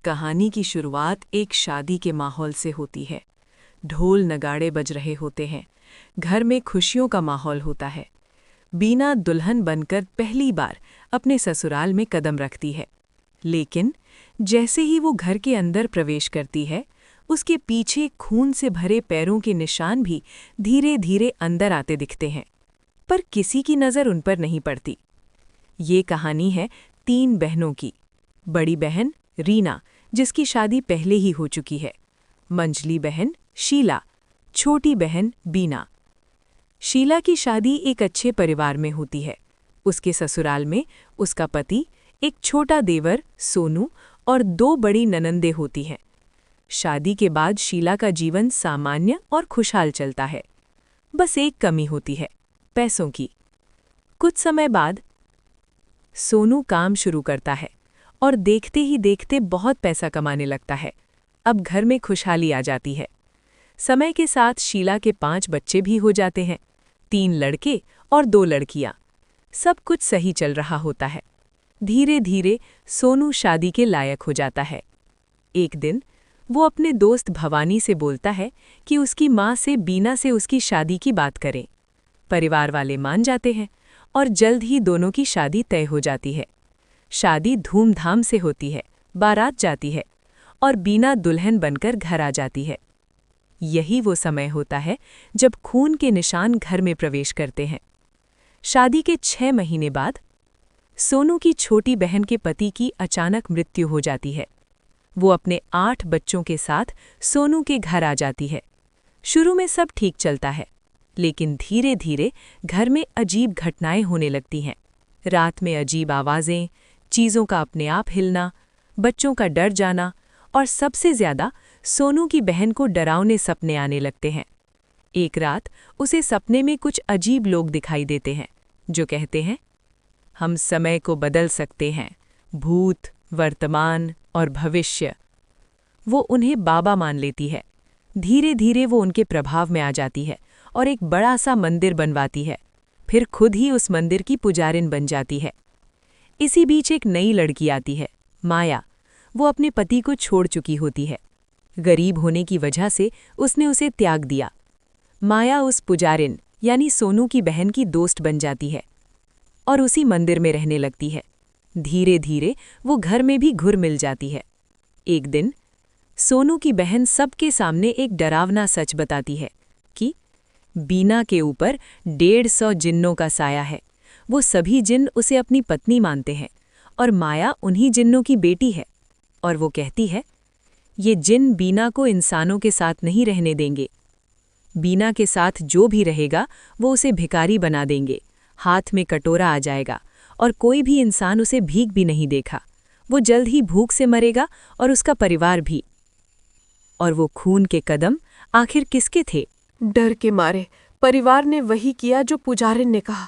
कहानी की शुरुआत एक शादी के माहौल से होती है। ढोल नगाड़े बज रहे होते हैं, घर में खुशियों का माहौल होता है। बीना दुल्हन बनकर पहली बार अपने ससुराल में कदम रखती है, लेकिन जैसे ही वो घर के अंदर प्रवेश करती है, उसके पीछे खून से भरे पैरों के निशान भी धीरे धीरे अंदर आते दिखते हैं, पर किसी की नज़र उन पर नहीं पड़ती। ये कहानी है 3 बहनों की। बड़ी बहन रीना, जिसकी शादी पहले ही हो चुकी है, मंझली बहन शीला, छोटी बहन बीना। शीला की शादी एक अच्छे परिवार में होती है। उसके ससुराल में उसका पति, एक छोटा देवर सोनू और 2 बड़ी ननंदे होती हैं। शादी के बाद शीला का जीवन सामान्य और खुशहाल चलता है। बस एक कमी होती है, पैसों की। कुछ समय बाद सोनू काम शुरू करता है और देखते ही देखते बहुत पैसा कमाने लगता है। अब घर में खुशहाली आ जाती है। समय के साथ शीला के 5 बच्चे भी हो जाते हैं, 3 लड़के और 2 लड़कियां। सब कुछ सही चल रहा होता है। धीरे धीरे सोनू शादी के लायक हो जाता है। एक दिन वो अपने दोस्त भवानी से बोलता है कि उसकी माँ से बीना से उसकी शादी की बात करें। परिवार वाले मान जाते हैं और जल्द ही दोनों की शादी तय हो जाती है। शादी धूमधाम से होती है, बारात जाती है और बीना दुल्हन बनकर घर आ जाती है। यही वो समय होता है जब खून के निशान घर में प्रवेश करते हैं। शादी के 6 महीने बाद सोनू की छोटी बहन के पति की अचानक मृत्यु हो जाती है। वो अपने 8 बच्चों के साथ सोनू के घर आ जाती है। शुरू में सब ठीक चलता है, लेकिन धीरे धीरे घर में अजीब घटनाएं होने लगती हैं। रात में अजीब आवाज़ें, चीज़ों का अपने आप हिलना, बच्चों का डर जाना और सबसे ज़्यादा सोनू की बहन को डरावने सपने आने लगते हैं। एक रात उसे सपने में कुछ अजीब लोग दिखाई देते हैं जो कहते हैं, हम समय को बदल सकते हैं, भूत, वर्तमान और भविष्य। वो उन्हें बाबा मान लेती है। धीरे धीरे वो उनके प्रभाव में आ जाती है और एक बड़ा सा मंदिर बनवाती है। फिर खुद ही उस मंदिर की पुजारिन बन जाती है। इसी बीच एक नई लड़की आती है, माया। वो अपने पति को छोड़ चुकी होती है। गरीब होने की वजह से उसने उसे त्याग दिया। माया उस पुजारिन यानी सोनू की बहन की दोस्त बन जाती है और उसी मंदिर में रहने लगती है। धीरे धीरे वो घर में भी घुल मिल जाती है। एक दिन सोनू की बहन सबके सामने एक डरावना सच बताती है कि बीना के ऊपर 150 जिन्नों का साया है। वो सभी जिन्न उसे अपनी पत्नी मानते हैं और माया उन्हीं जिन्नों की बेटी है। और वो कहती है, ये जिन्न बीना को इंसानों के साथ नहीं रहने देंगे। बीना के साथ जो भी रहेगा वो उसे भिखारी बना देंगे। हाथ में कटोरा आ जाएगा और कोई भी इंसान उसे भीख भी नहीं देखा। वो जल्द ही भूख से मरेगा और उसका परिवार भी। और वो खून के कदम आखिर किसके थे? डर के मारे परिवार ने वही किया जो पुजारिन ने कहा।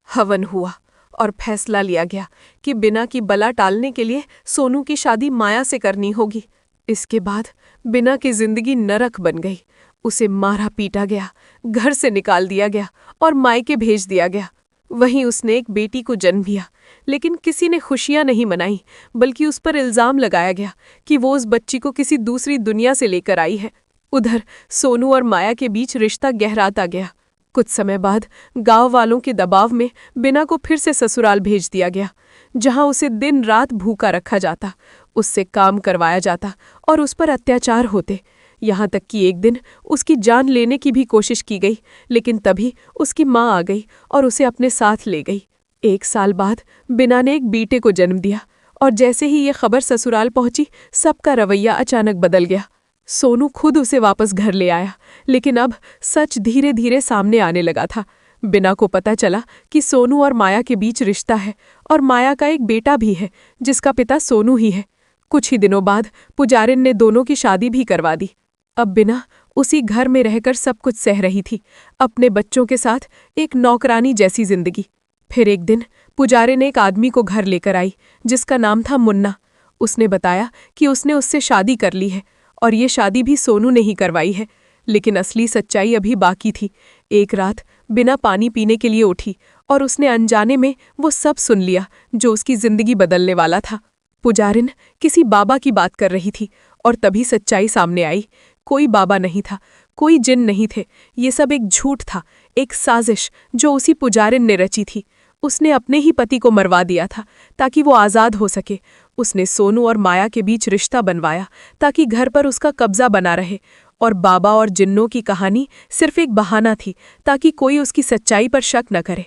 हवन हुआ और फैसला लिया गया कि बिना की बला टालने के लिए सोनू की शादी माया से करनी होगी। इसके बाद बिना की जिंदगी नरक बन गई। उसे मारा पीटा गया, घर से निकाल दिया गया और मायके भेज दिया गया। वहीं उसने एक बेटी को जन्म दिया, लेकिन किसी ने खुशियां नहीं मनाई, बल्कि उस पर इल्जाम लगाया गया कि वो उस बच्ची को किसी दूसरी दुनिया से लेकर आई है। उधर सोनू और माया के बीच रिश्ता गहराता गया। कुछ समय बाद गांव वालों के दबाव में बिना को फिर से ससुराल भेज दिया गया, जहां उसे दिन रात भूखा रखा जाता, उससे काम करवाया जाता और उस पर अत्याचार होते। यहाँ तक कि एक दिन उसकी जान लेने की भी कोशिश की गई, लेकिन तभी उसकी माँ आ गई और उसे अपने साथ ले गई। 1 साल बाद बिना ने एक बेटे को जन्म दिया और जैसे ही ये खबर ससुराल पहुंची, सबका रवैया अचानक बदल गया। सोनू खुद उसे वापस घर ले आया, लेकिन अब सच धीरे धीरे सामने आने लगा था। बिना को पता चला कि सोनू और माया के बीच रिश्ता है और माया का एक बेटा भी है जिसका पिता सोनू ही है। कुछ ही दिनों बाद पुजारिन ने दोनों की शादी भी करवा दी। अब बिना उसी घर में रहकर सब कुछ सह रही थी, अपने बच्चों के साथ एक नौकरानी जैसी जिंदगी। फिर एक दिन पुजारिन एक आदमी को घर लेकर आई जिसका नाम था मुन्ना। उसने बताया कि उसने उससे शादी कर ली है और ये शादी भी सोनू ने ही करवाई है, लेकिन असली सच्चाई अभी बाकी थी। एक रात बिना पानी पीने के लिए उठी और उसने अनजाने में वो सब सुन लिया जो उसकी जिंदगी बदलने वाला था। पुजारिन किसी बाबा की बात कर रही थी और तभी सच्चाई सामने आई। कोई बाबा नहीं था, कोई जिन नहीं थे, ये सब एक झूठ था, एक साजिश जो उसी पुजारिन ने रची थी। उसने अपने ही पति को मरवा दिया था ताकि वो आज़ाद हो सके। उसने सोनू और माया के बीच रिश्ता बनवाया ताकि घर पर उसका कब्जा बना रहे। और बाबा और जिन्नों की कहानी सिर्फ एक बहाना थी ताकि कोई उसकी सच्चाई पर शक न करे।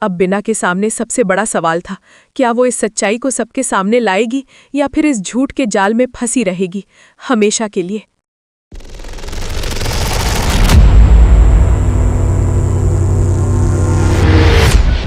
अब बिना के सामने सबसे बड़ा सवाल था, क्या वो इस सच्चाई को सबके सामने लाएगी या फिर इस झूठ के जाल में फंसी रहेगी हमेशा के लिए।